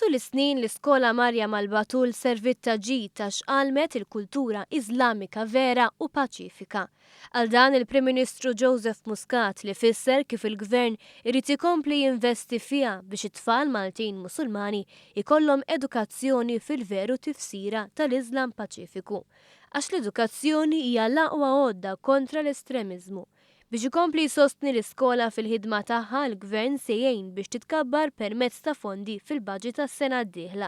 Tul is-snin l-Iskola Marja Malbatul servit ta' ġid ta' xqalmet il-kultura Iżlamika vera u paċifika. Għal dan il-Prim Ministru Joseph Muscat li fisser kif il-Gvern irid ikompli jinvesti fiha biex it-tfal Maltin Musulmani ikollhom edukazzjoni fil-veru tifsira tal-Iżlam Paċifiku. Għax l-edukazzjoni hija l-aqwa għodda kontra l-estremiżmu. Biex ikompli jsostni l-iskola fil-ħidma tagħha l-Gvern se jgħin biex titkabbar permezz ta' fondi fil-baġit tas-sena d-dieħla.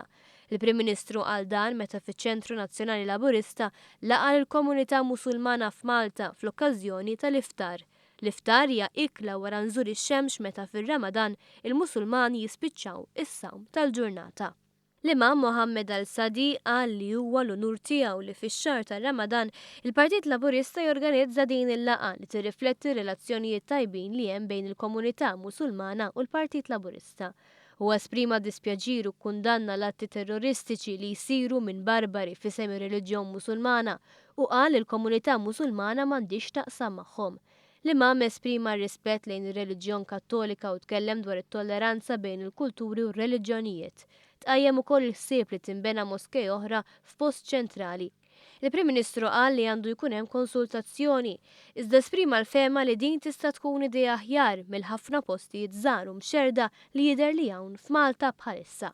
Il-Prim Ministru qal dan meta fiċ-Ċentru Nazzjonali Laburista laqa l-Komunità Musulmana f'Malta fl-okkażjoni tal-iftar. L-iftar hija ikla wara nżur ix-xemx meta fir-Ramadan il-Musulmani jispiċċaw is-sawm tal-ġurnata. L-Imam Mohammed Al-Sadi qal li huwa l-unur tiegħu li fix-xahar tar-Ramadan il-Partit Laburista jorganizza din il-laqgħa li tirrifletti relazzjonijiet tajbin li hemm bejn il-komunità Musulmana u l-Partit Laburista. Huwa esprima dispjaċir u kundanna l-atti terroristiċi li jsiru minn barbari f'isem ir-reliġjon Musulmana u qal il-komunità Musulmana m'għandix taqsam magħhom. L-Imam esprima r-rispett lejn ir-reliġjon Kattolika u tkellem dwar it-tolleranza bejn il-kulturi u r-reliġjonijiet. Tqajjem ukoll il-ħsieb li tinbena moskej oħra f'post ċentrali. Il-Prim Ministru qal li għandu jkun hemm konsultazzjoni, iżda esprima l-fehma li din tista' tkun idea aħjar mill-ħafna postijiet żgħar u mxerda li jidher li hawn f'Malta bħalissa.